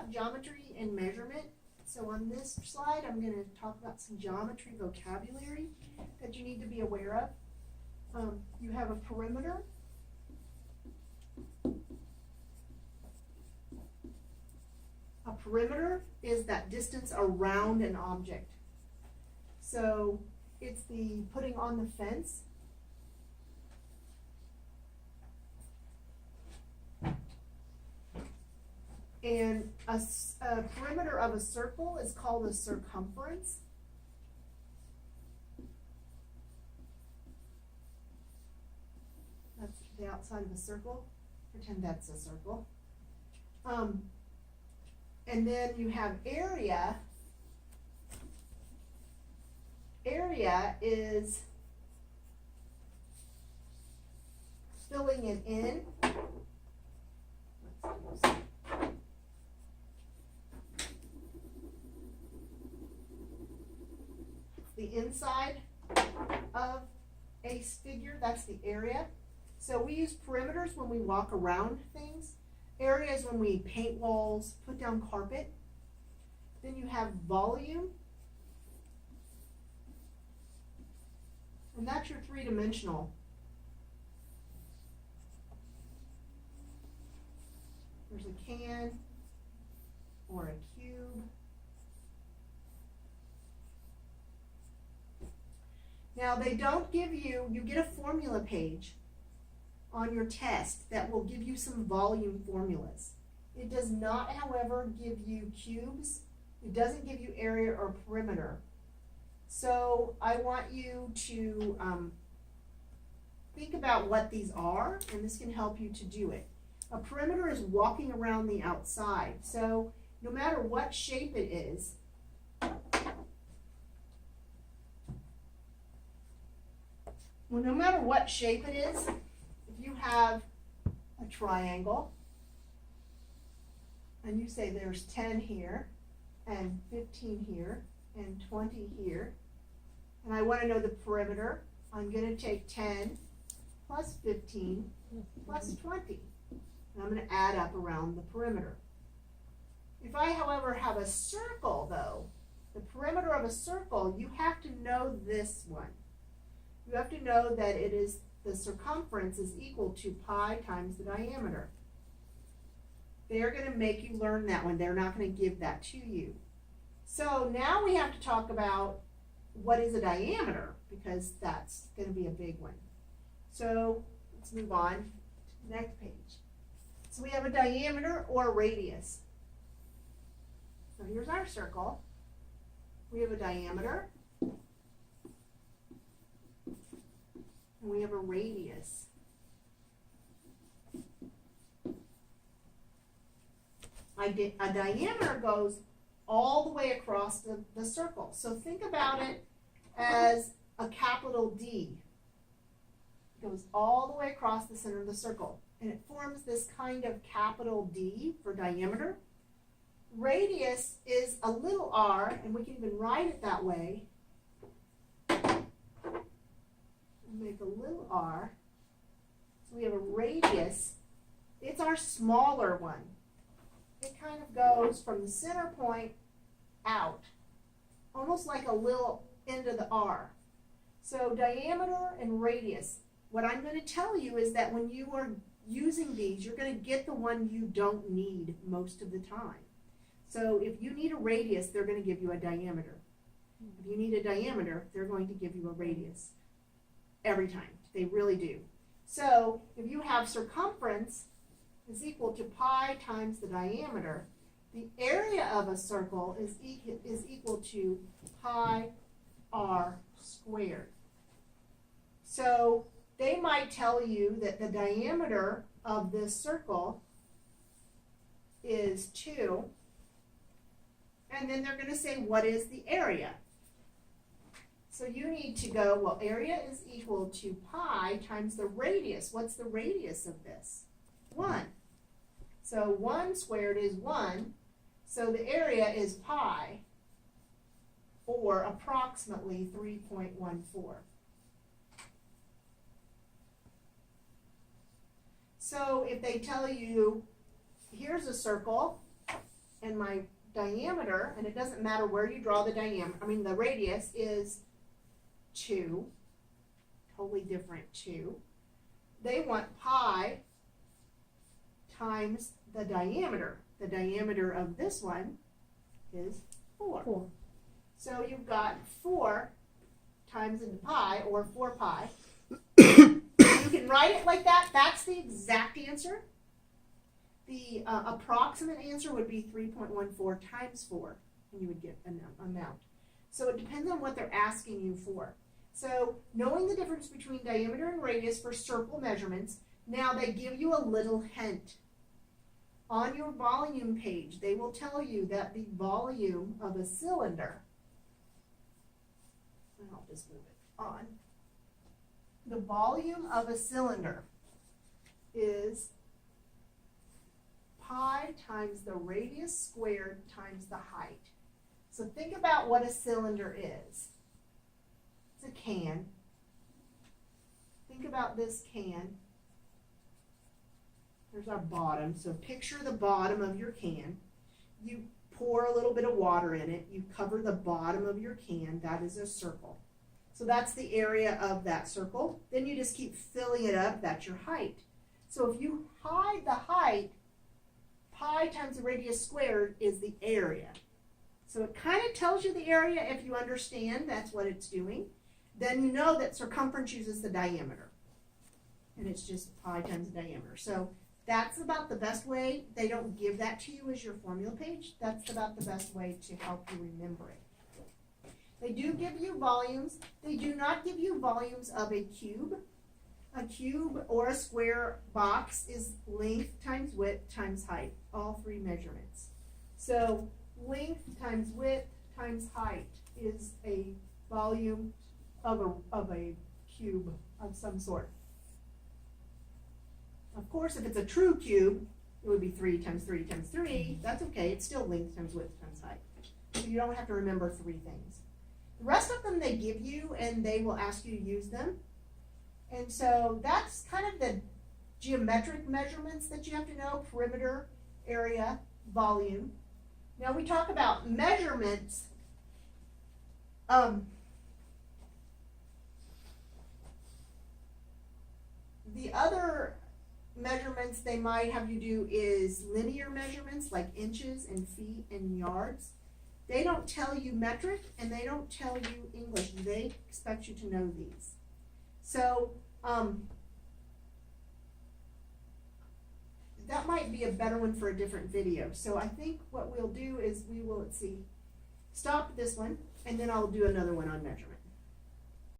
about geometry and measurement. So on this slide, I'm going to talk about some geometry vocabulary that you need to be aware of. You have a perimeter. A perimeter is that distance around an object. So it's the putting on the fence. And a perimeter of a circle is called a circumference. That's the outside of a circle. Pretend that's a circle. And then you have area. Area is filling it in. The inside of a figure, that's the area. So we use perimeters when we walk around things. Area is when we paint walls, put down carpet. Then you have volume. And that's your three-dimensional. There's a can or a cube. Now they don't give you, you get a formula page on your test that will give you some volume formulas. It does not, however, give you cubes. It doesn't give you area or perimeter. So I want you to think about what these are, and this can help you to do it. A perimeter is walking around the outside. So no matter what shape it is, well, no matter what shape it is, if you have a triangle, and you say there's 10 here, and 15 here, and 20 here, and I want to know the perimeter, I'm going to take 10 plus 15 plus 20, and I'm going to add up around the perimeter. If I, however, have a circle, though, the perimeter of a circle, you have to know this one. You have to know that it is the circumference is equal to pi times the diameter. They're going to make you learn that one. They're not going to give that to you. So now we have to talk about what is a diameter, because that's going to be a big one. So let's move on to the next page. So we have a diameter or a radius. So here's our circle. We have a diameter. And we have a radius. A diameter goes all the way across the circle. So think about it as a capital D. It goes all the way across the center of the circle. And it forms this kind of capital D for diameter. Radius is a little r, and we can even write it that way. Make a little r. So we have a radius. It's our smaller one. It kind of goes from the center point out, almost like a little end of the R. So diameter and radius. What I'm going to tell you is that when you are using these, you're going to get the one you don't need most of the time. So if you need a radius, they're going to give you a diameter. If you need a diameter, they're going to give you a radius. Every time. They really do. So if you have circumference is equal to pi times the diameter, the area of a circle is equal to pi r squared. So they might tell you that the diameter of this circle is 2, and then they're going to say, what is the area? So you need to go, well, area is equal to pi times the radius. What's the radius of this? 1. So 1 squared is 1. So the area is pi, or approximately 3.14. So if they tell you, here's a circle, and my diameter, and it doesn't matter where you draw the diameter, I mean the radius is 2, totally different 2. They want pi times the diameter. The diameter of this one is 4. So you've got 4 times into pi, or 4 pi. You can write it like that. That's the exact answer. The approximate answer would be 3.14 times 4, and you would get an amount. So it depends on what they're asking you for. So knowing the difference between diameter and radius for circle measurements, now they give you a little hint. On your volume page, they will tell you that the volume of a cylinder, and I'll just move it on, the volume of a cylinder is pi times the radius squared times the height. So think about what a cylinder is. It's a can. Think about this can. There's our bottom. So picture the bottom of your can. You pour a little bit of water in it. You cover the bottom of your can. That is a circle. So that's the area of that circle. Then you just keep filling it up. That's your height. So if you hide the height, pi times the radius squared is the area. So it kind of tells you the area if you understand that's what it's doing. Then you know that circumference uses the diameter. And it's just pi times the diameter. So that's about the best way. They don't give that to you as your formula page. That's about the best way to help you remember it. They do give you volumes. They do not give you volumes of a cube. A cube or a square box is length times width times height, all 3 measurements. So length times width times height is a volume of a cube of some sort. Of course, if it's a true cube, it would be 3 times 3 times 3. That's okay. It's still length times width times height. So you don't have to remember 3 things. The rest of them they give you, and they will ask you to use them. And so that's kind of the geometric measurements that you have to know: perimeter, area, volume. Now we talk about measurements. The other measurements they might have you do is linear measurements, like inches and feet and yards. They don't tell you metric, and they don't tell you English. They expect you to know these. So that might be a better one for a different video. So I think what we'll do is we will, stop this one, and then I'll do another one on measurement.